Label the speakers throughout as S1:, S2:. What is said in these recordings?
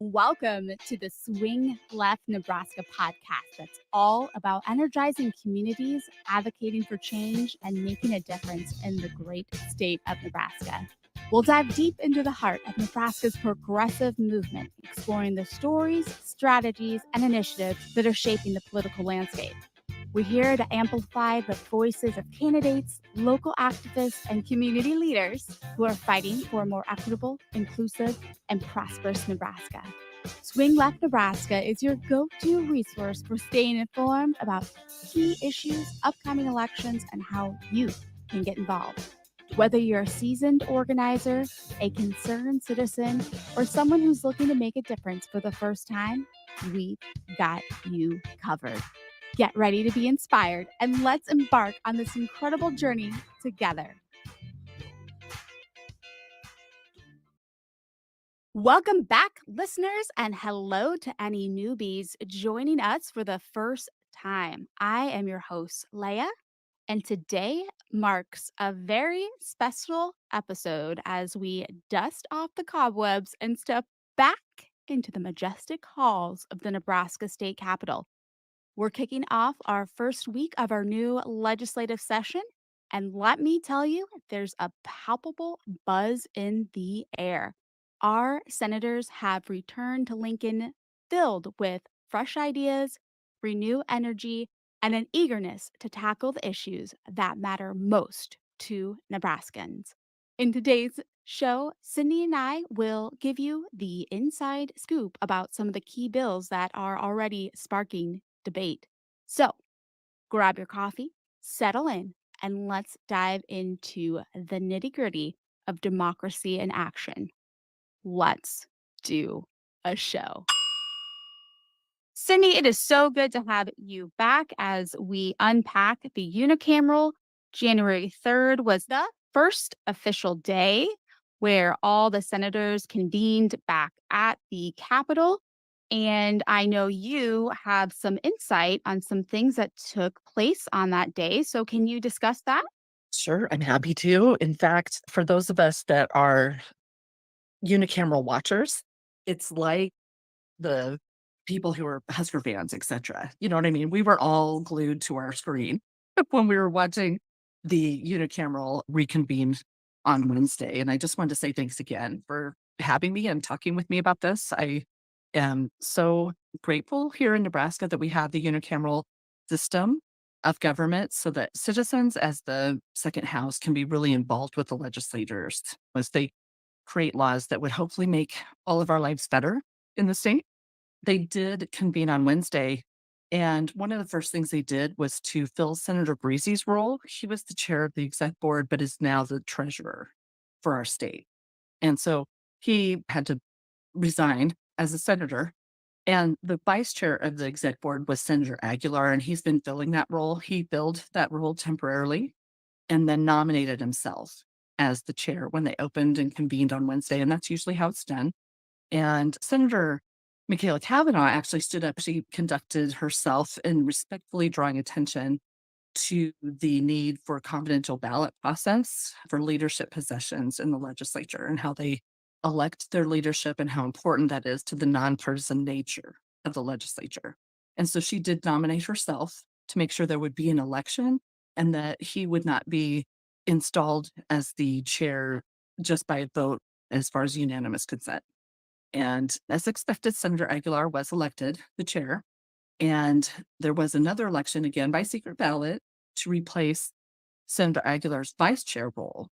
S1: Welcome to the Swing Left Nebraska podcast that's all about energizing communities, advocating for change, and making a difference in the great state of Nebraska. We'll dive deep into the heart of Nebraska's progressive movement, exploring the stories, strategies, and initiatives that are shaping the political landscape. We're here to amplify the voices of candidates, local activists, and community leaders who are fighting for a more equitable, inclusive, and prosperous Nebraska. Swing Left Nebraska is your go-to resource for staying informed about key issues, upcoming elections, and how you can get involved. Whether you're a seasoned organizer, a concerned citizen, or someone who's looking to make a difference for the first time, we've got you covered. Get ready to be inspired and let's embark on this incredible journey together. Welcome back, listeners, and hello to any newbies joining us for the first time. I am your host, Leah, and today marks a very special episode as we dust off the cobwebs and step back into the majestic halls of the Nebraska State Capitol. We're kicking off our first week of our new legislative session, and let me tell you, there's a palpable buzz in the air. Our senators have returned to Lincoln filled with fresh ideas, renewed energy, and an eagerness to tackle the issues that matter most to Nebraskans. In today's show, Cindy and I will give you the inside scoop about some of the key bills that are already sparking debate. So grab your coffee, settle in, and let's dive into the nitty gritty of democracy in action. Let's do a show. Cindy, it is so good to have you back as we unpack the unicameral. January 3rd was the first official day where all the senators convened back at the Capitol. And I know you have some insight on some things that took place on that day. So, can you discuss that?
S2: Sure, I'm happy to. In fact, for those of us that are unicameral watchers, it's like the people who are Husker fans, etc. You know what I mean? We were all glued to our screen when we were watching the unicameral reconvene on Wednesday. And I just wanted to say thanks again for having me and talking with me about this. I am so grateful here in Nebraska that we have the unicameral system of government so that citizens, as the second house, can be really involved with the legislators as they create laws that would hopefully make all of our lives better in the state. They did convene on Wednesday, and one of the first things they did was to fill Senator Breezy's role. He was the chair of the exec board, but is now the treasurer for our state. And so he had to resign as a senator. And the vice chair of the exec board was Senator Aguilar, and he's been filling that role. He filled that role temporarily and then nominated himself as the chair when they opened and convened on Wednesday. And that's usually how it's done. And Senator Michaela Cavanaugh actually stood up. She conducted herself in respectfully drawing attention to the need for a confidential ballot process for leadership positions in the legislature and how they elect their leadership and how important that is to the nonpartisan nature of the legislature. And so she did nominate herself to make sure there would be an election and that he would not be installed as the chair just by a vote as far as unanimous consent. And as expected, Senator Aguilar was elected the chair. And there was another election again by secret ballot to replace Senator Aguilar's vice chair role.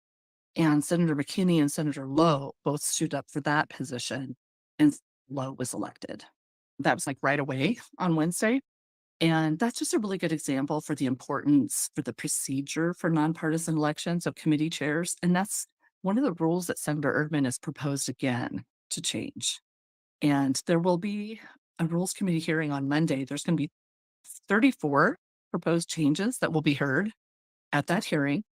S2: And Senator McKinney and Senator Lowe both stood up for that position, and Lowe was elected. That was like right away on Wednesday. And that's just a really good example for the importance for the procedure for nonpartisan elections of committee chairs. And that's one of the rules that Senator Erdman has proposed again to change. And there will be a rules committee hearing on Monday. There's going to be 34 proposed changes that will be heard at that hearing.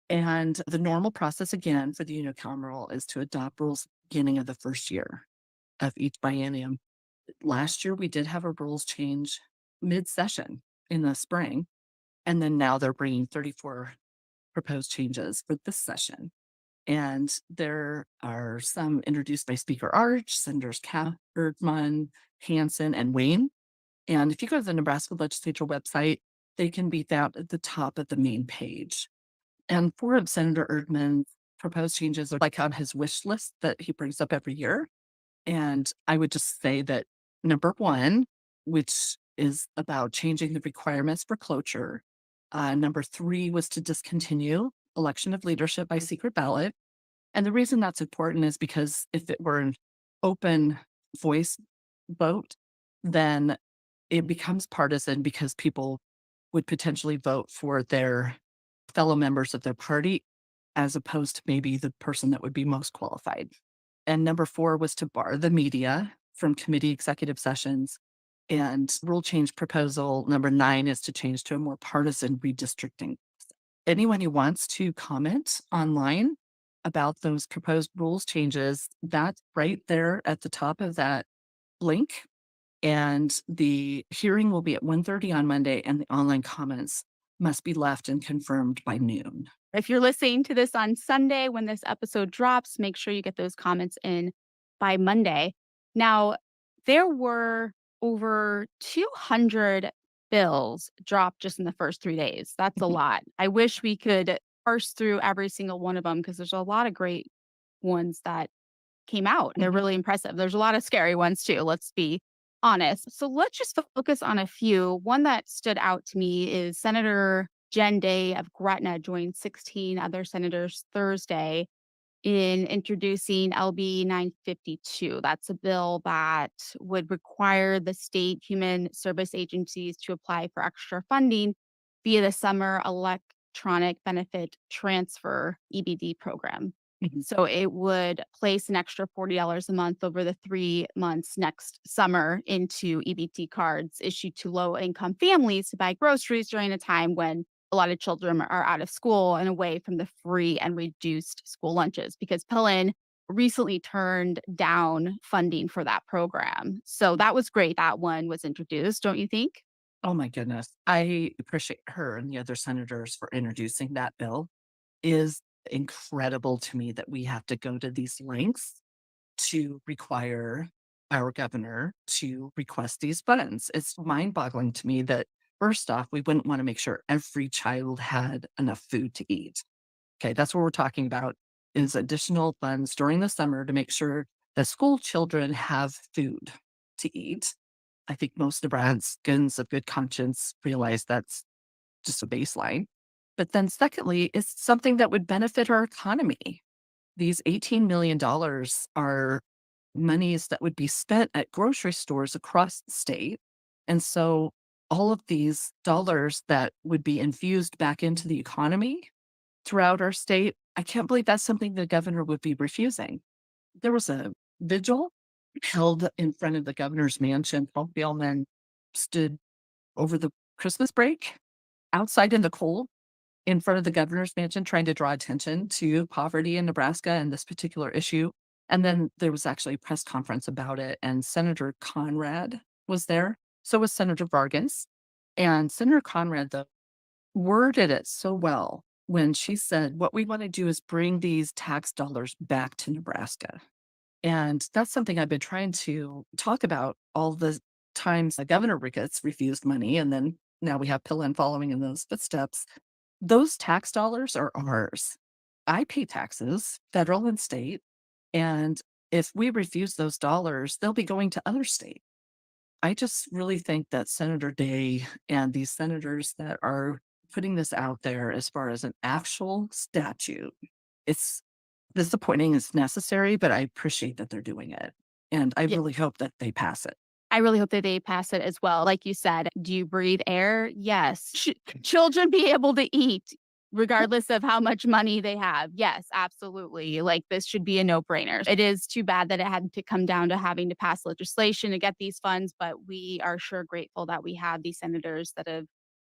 S2: And the normal process again for the unicameral is to adopt rules at the beginning of the first year of each biennium. Last year, we did have a rules change mid-session in the spring. And then now they're bringing 34 proposed changes for this session. And there are some introduced by Speaker Arch, Senators Erdman, Hansen, and Wayne. And if you go to the Nebraska legislature website, they can be found at the top of the main page. And four of Senator Erdman's proposed changes are like on his wish list that he brings up every year. And I would just say that number one, which is about changing the requirements for cloture. Number three was to discontinue election of leadership by secret ballot. And the reason that's important is because if it were an open voice vote, then it becomes partisan because people would potentially vote for their fellow members of their party as opposed to maybe the person that would be most qualified. And number four was to bar the media from committee executive sessions. And rule change proposal number nine is to change to a more partisan redistricting. Anyone who wants to comment online about those proposed rules changes, that's right there at the top of that link. And the hearing will be at 1:30 on Monday, and the online comments must be left and confirmed by noon.
S1: If you're listening to this on Sunday when this episode drops, make sure you get those comments in by Monday. Now, there were over 200 bills dropped just in the first 3 days. That's a lot. I wish we could parse through every single one of them because there's a lot of great ones that came out. They're
S2: Mhm.
S1: really impressive. There's a lot of scary ones too, let's be honest. So let's just focus on a few. One that stood out to me is Senator Jen Day of Gretna joined 16 other senators Thursday in introducing LB 952. That's a bill that would require the state human service agencies to apply for extra funding via the Summer Electronic Benefit Transfer EBD program.
S2: Mhm.
S1: So it would place an extra $40 a month over the 3 months next summer into EBT cards issued to low income families to buy groceries during a time when a lot of children are out of school and away from the free and reduced school lunches because Pillen recently turned down funding for that program. So that was great. That one was introduced, don't you think?
S2: Oh my goodness. I appreciate her and the other senators for introducing that bill. Is incredible to me that we have to go to these lengths to require our governor to request these funds. It's mind-boggling to me that first off, we wouldn't want to make sure every child had enough food to eat. Okay, that's what we're talking about is additional funds during the summer to make sure that school children have food to eat. I think most Nebraskans of good conscience realize that's just a baseline. But then secondly, it's something that would benefit our economy. These $18 million are monies that would be spent at grocery stores across the state. And so all of these dollars that would be infused back into the economy throughout our state, I can't believe that's something the governor would be refusing. There was a vigil held in front of the governor's mansion. 12 men stood over the Christmas break outside in the cold in front of the governor's mansion trying to draw attention to poverty in Nebraska and this particular issue. And then there was actually a press conference about it, and Senator Conrad was there. So was Senator Vargas. And Senator Conrad, though, worded it so well when she said, what we want to do is bring these tax dollars back to Nebraska. And that's something I've been trying to talk about all the times Governor Ricketts refused money. And then now we have Pillen following in those footsteps. Those tax dollars are ours. I pay taxes, federal and state. And if we refuse those dollars, they'll be going to other states. I just really think that Senator Day and these senators that are putting this out there as far as an actual statute, it's disappointing, it's necessary, but I appreciate that they're doing it. And I really hope that they pass it.
S1: I really hope that they pass it as well. Like you said, do you breathe air? Yes. Children be able to eat regardless of how much money they have? Yes, absolutely. Like this should be a no-brainer. It is too bad that it had to come down to having to pass legislation to get these funds, but we are sure grateful that we have these senators that have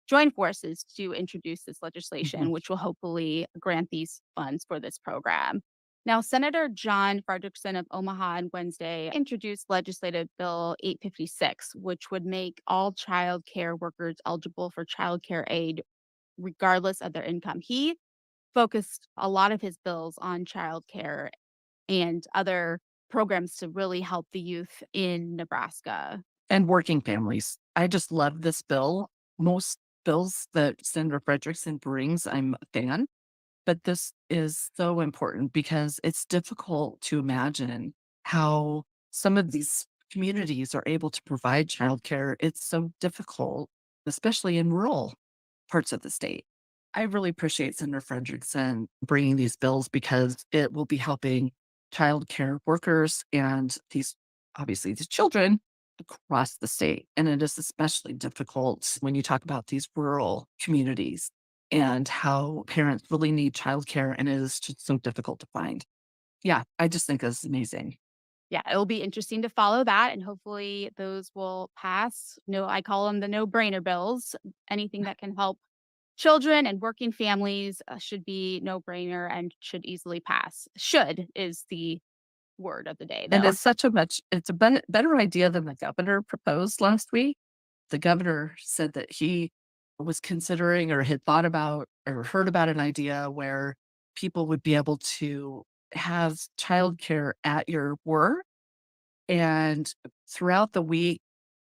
S1: joined forces to introduce this
S2: Mhm.
S1: legislation, which will hopefully grant these funds for this program. Now, Senator John Frederickson of Omaha on Wednesday introduced Legislative Bill 856, which would make all child care workers eligible for child care aid regardless of their income. He focused a lot of his bills on childcare and other programs to really help the youth in Nebraska.
S2: And working families. I just love this bill. Most bills that Senator Frederickson brings, I'm a fan. But this is so important because it's difficult to imagine how some of these communities are able to provide childcare. It's so difficult, especially in rural parts of the state. I really appreciate Senator Frederickson bringing these bills because it will be helping childcare workers and these, obviously, these children across the state. And it is especially difficult when you talk about these rural communities and how parents really need childcare, and it is just so difficult to find. Yeah, I just think it's amazing.
S1: Yeah, it'll be interesting to follow that, and hopefully those will pass. No, I call them the no-brainer bills. Anything that can help children and working families should be no-brainer and should easily pass. Should is the word of the day,
S2: And
S1: though.
S2: it's a better idea than the governor proposed last week. The governor said that he was considering or had thought about or heard about an idea where people would be able to have childcare at your work, and throughout the week,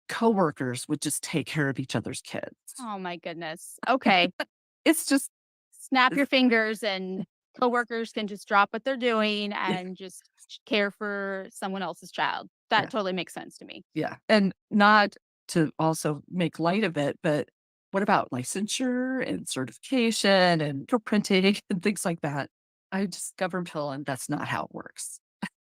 S2: coworkers would just take care of each other's kids.
S1: Oh my goodness. Okay.
S2: It's just
S1: Snap your fingers and coworkers can just drop what they're doing
S2: yeah,
S1: and just care for someone else's child. That
S2: yeah,
S1: totally makes sense to me.
S2: yeah, and not to also make light of it, but what about licensure and certification and fingerprinting and things like that? I just government pill, and that's not how it works.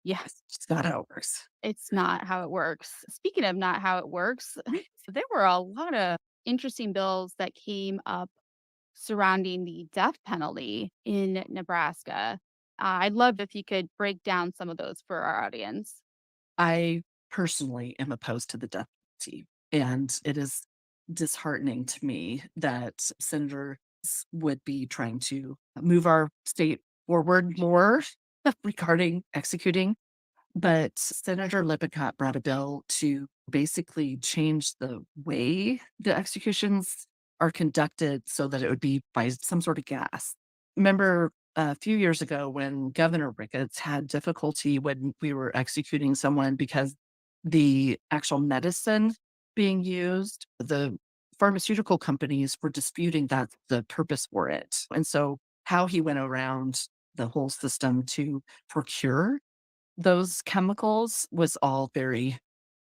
S1: Yeah,
S2: It's just not how it works.
S1: it's not how it works. Speaking of not how it works, there were a lot of interesting bills that came up surrounding the death penalty in Nebraska. I'd love if you could break down some of those for our audience.
S2: I personally am opposed to the death penalty, and it is disheartening to me that senators would be trying to move our state forward more regarding executing. But Senator Lippincott brought a bill to basically change the way the executions are conducted so that it would be by some sort of gas. Remember a few years ago when Governor Ricketts had difficulty when we were executing someone because the actual medicine being used, the pharmaceutical companies were disputing that the purpose for it. And so how he went around the whole system to procure those chemicals was all very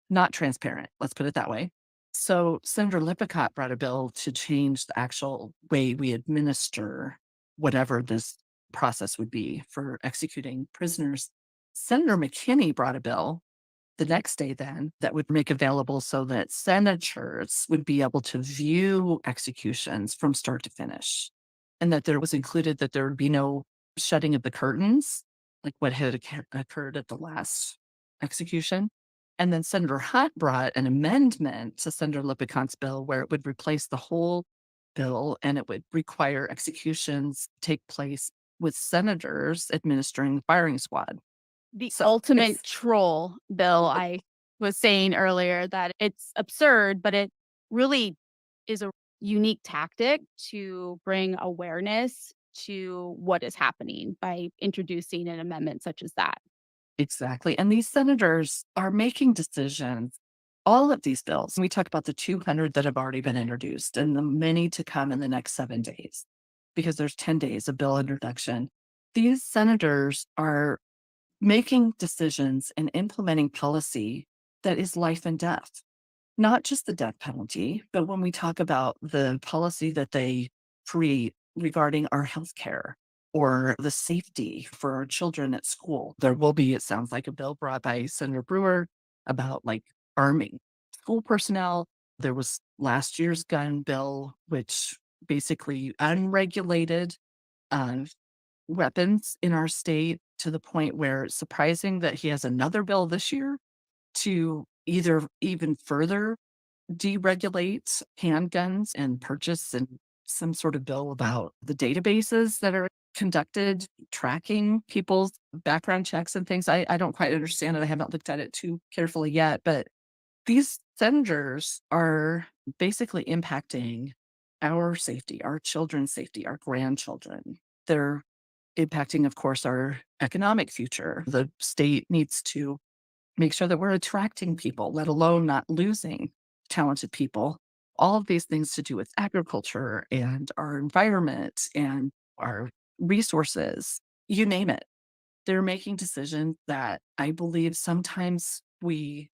S2: not transparent, let's put it that way. So Senator Lippincott brought a bill to change the actual way we administer whatever this process would be for executing prisoners. Senator McKinney brought a bill the next day then that would make available so that senators would be able to view executions from start to finish. And that there was included that there would be no shutting of the curtains, like what had occurred at the last execution. And then Senator Hunt brought an amendment to Senator Lippincott's bill where it would replace the whole bill and it would require executions take place with senators administering the firing squad.
S1: The
S2: So
S1: ultimate
S2: it's
S1: troll bill, I was saying earlier that it's absurd, but it really is a unique tactic to bring awareness to what is happening by introducing an amendment such as that.
S2: exactly, and these senators are making decisions. All of these bills, we talked about the 200 that have already been introduced and the many to come in the next 7 days, because there's 10 days of bill introduction. These senators are making decisions and implementing policy that is life and death. Not just the death penalty, but when we talk about the policy that they create regarding our healthcare or the safety for our children at school. There will be, it sounds like, a bill brought by Senator Brewer about like arming school personnel. There was last year's gun bill, which basically unregulated uh, weapons in our state to the point where it's surprising that he has another bill this year to either even further deregulate handguns and purchase and some sort of bill about the databases that are conducted tracking people's background checks and things. I don't quite understand it. I haven't looked at it too carefully yet, but these senators are basically impacting our safety, our children's safety, our grandchildren. They're impacting, of course, our economic future. The state needs to make sure that we're attracting people, let alone not losing talented people. All of these things to do with agriculture and our environment and our resources, you name it. They're making decisions that I believe sometimes we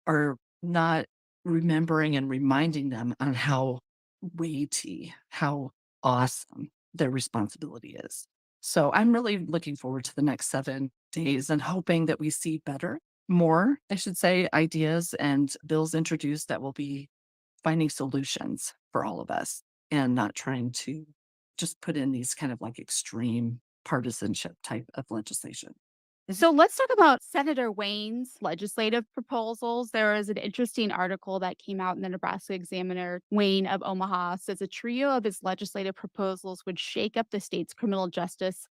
S2: are not remembering and reminding them on how weighty, how awesome their responsibility is. So I'm really looking forward to the next 7 days and hoping that we see more, I should say, ideas and bills introduced that will be finding solutions for all of us and not trying to just put in these kind of like extreme partisanship type of legislation.
S1: So let's talk about Senator Wayne's legislative proposals. There is an interesting article that came out in the Nebraska Examiner. Wayne of Omaha says a trio of his legislative proposals would shake up the state's criminal justice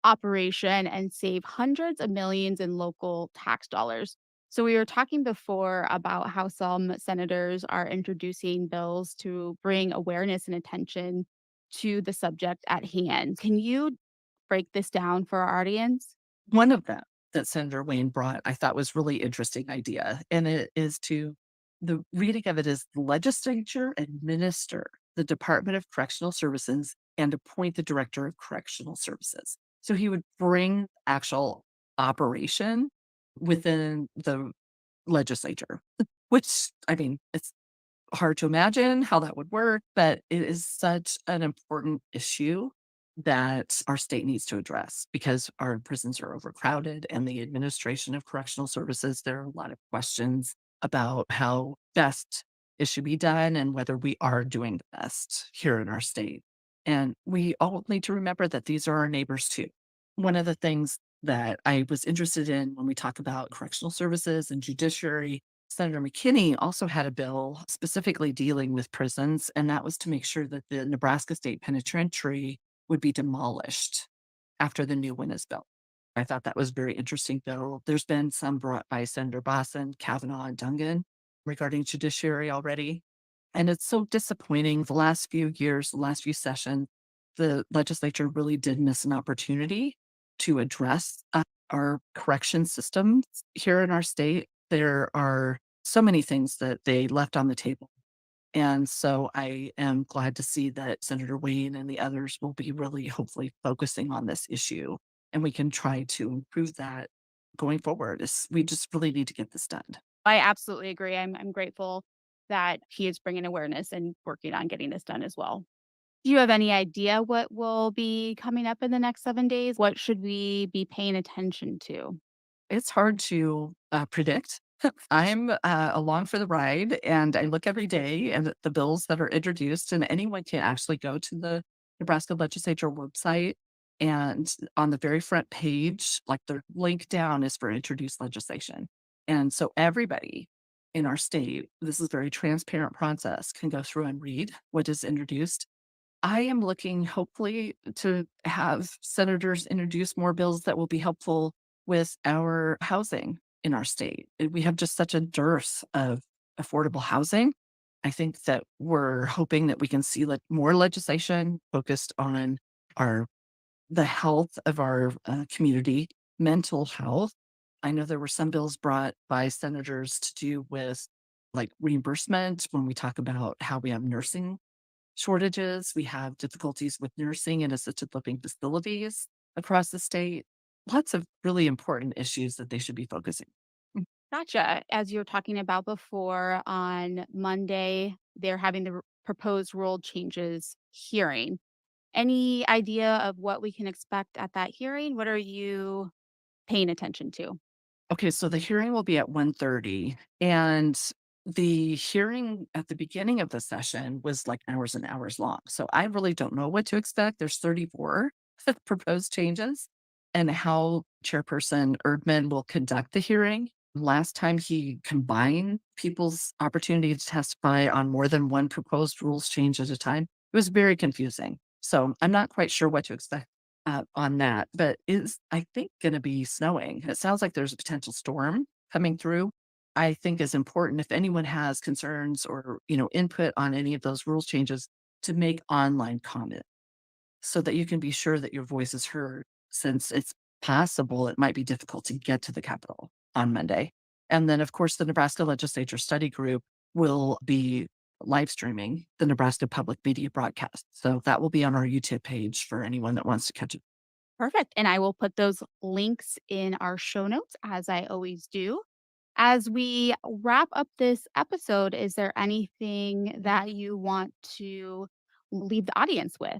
S1: operation and save hundreds of millions in local tax dollars. So we were talking before about how some senators are introducing bills to bring awareness and attention to the subject at hand. Can you break this down for our audience?
S2: One of them that Senator Wayne brought, I thought was really interesting idea, and it is to the reading of it is the legislature administer the Department of Correctional Services and appoint the Director of Correctional Services. So he would bring actual operation within the legislature, which I mean, it's hard to imagine how that would work, but it is such an important issue that our state needs to address because our prisons are overcrowded and the administration of correctional services, there are a lot of questions about how best it should be done and whether we are doing the best here in our state. And we all need to remember that these are our neighbors too. One of the things that I was interested in when we talk about correctional services and judiciary, Senator McKinney also had a bill specifically dealing with prisons, and that was to make sure that the Nebraska State Penitentiary would be demolished after the new one is built. I thought that was very interesting bill. There's been some brought by Senator Bosson, Kavanaugh, and Dungan regarding judiciary already. And it's so disappointing. The last few years, the last few sessions, the legislature really did miss an opportunity to address our correction systems here in our state. There are so many things that they left on the table. And so I am glad to see that Senator Wayne and the others will be really hopefully focusing on this issue and we can try to improve that going forward. We just really need to get this done.
S1: I absolutely agree. I'm grateful that he is bringing awareness and working on getting this done as well. Do you have any idea what will be coming up in the next 7 days? What should we be paying attention to?
S2: It's hard to predict. I'm along for the ride and I look every day and the bills that are introduced, and anyone can actually go to the Nebraska legislature website. And on the very front page, like the link down is for introduced legislation. And so everybody in our state, this is a very transparent process, can go through and read what is introduced. I am looking hopefully to have senators introduce more bills that will be helpful with our housing in our state. We have just such a dearth of affordable housing. I think that we're hoping that we can see more legislation focused on our the health of our community, mental health. I know there were some bills brought by senators to do with like reimbursement when we talk about how we have nursing shortages. We have difficulties with nursing and assisted living facilities across the state. Lots of really important issues that they should be focusing. Mm.
S1: Gotcha. As you were talking about before, on Monday, they're having the proposed rule changes hearing. Any idea of what we can expect at that hearing? What are you paying attention to?
S2: Okay, so the hearing will be at 1:30, and the hearing at the beginning of the session was like hours and hours long. So I really don't know what to expect. There's 34 proposed changes and how Chairperson Erdman will conduct the hearing. Last time he combined people's opportunity to testify on more than one proposed rules change at a time. It was very confusing. So I'm not quite sure what to expect on that, but is I think gonna be snowing. It sounds like there's a potential storm coming through. I think is important if anyone has concerns or, input on any of those rules changes to make online comment. so that you can be sure that your voice is heard, since it's possible it might be difficult to get to the Capitol on Monday. And then, of course, the Nebraska Legislature Study Group will be live streaming the Nebraska Public Media broadcast. So that will be on our YouTube page for anyone that wants to catch it.
S1: Perfect. And I will put those links in our show notes as I always do. As we wrap up this episode, is there anything that you want to leave the audience with?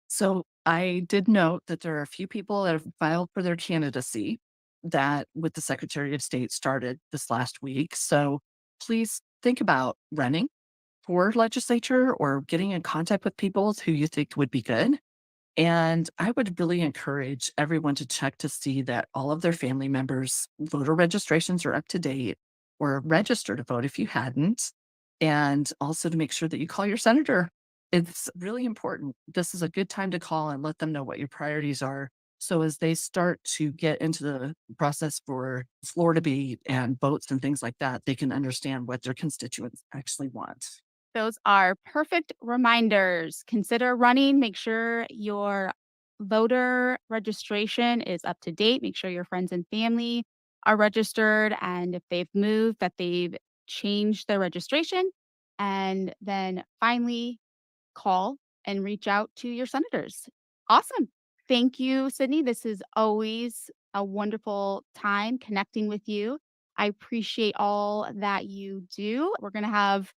S2: So I did note that there are a few people that have filed for their candidacy that with the Secretary of State started this last week. So please think about running for legislature or getting in contact with people who you think would be good. And I would really encourage everyone to check to see that all of their family members' voter registrations are up to date or register to vote if you hadn't. And also to make sure that you call your senator. It's really important. This is a good time to call and let them know what your priorities are. So as they start to get into the process for floor debate and votes and things like that, they can understand what their constituents actually want.
S1: Those are perfect reminders. Consider running. Make sure your voter registration is up to date. Make sure your friends and family are registered. And if they've moved, that they've changed their registration. And then finally, call and reach out to your senators. Awesome. Thank you, Sydney. This is always a wonderful time connecting with you. I appreciate all that you do. We're going to have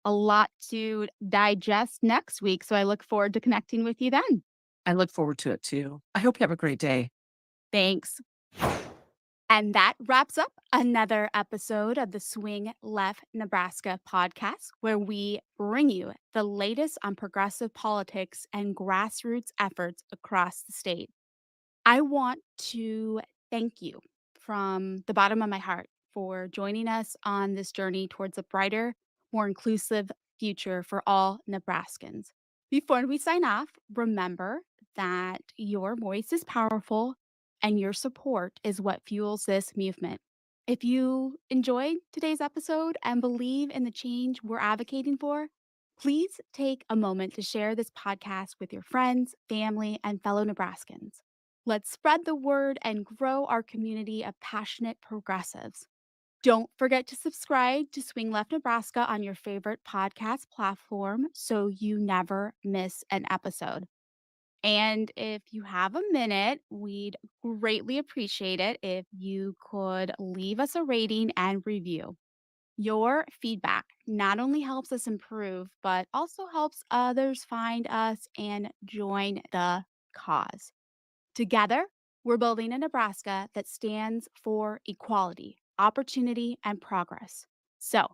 S1: a lot to digest next week. So I look forward to connecting with you then.
S2: I look forward to it too. I hope you have a great day.
S1: Thanks. And that wraps up another episode of the Swing Left Nebraska podcast, where we bring you the latest on progressive politics and grassroots efforts across the state. I want to thank you from the bottom of my heart for joining us on this journey towards a brighter, more inclusive future for all Nebraskans. Before we sign off, remember that your voice is powerful and your support is what fuels this movement. If you enjoyed today's episode and believe in the change we're advocating for, please take a moment to share this podcast with your friends, family, and fellow Nebraskans. Let's spread the word and grow our community of passionate progressives. Don't forget to subscribe to Swing Left Nebraska on your favorite podcast platform so you never miss an episode. And if you have a minute, we'd greatly appreciate it if you could leave us a rating and review. Your feedback not only helps us improve, but also helps others find us and join the cause. Together, we're building a Nebraska that stands for equality, opportunity, and progress. So,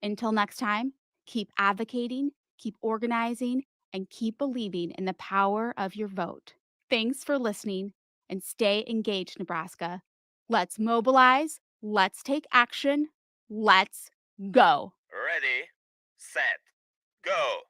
S1: until next time, keep advocating, keep organizing, and keep believing in the power of your vote. Thanks for listening and stay engaged, Nebraska. Let's mobilize, let's take action, let's go.
S3: Ready, set, go.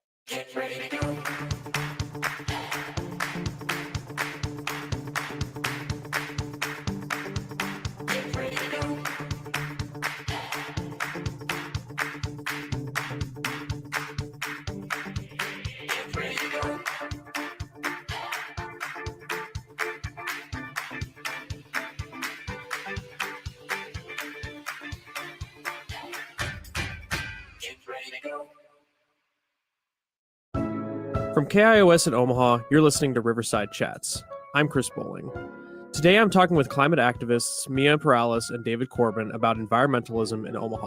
S4: From KIOS in Omaha, you're listening to Riverside Chats. I'm Chris Bowling. Today I'm talking with climate activists Mia Perales and David Corbin about environmentalism in Omaha.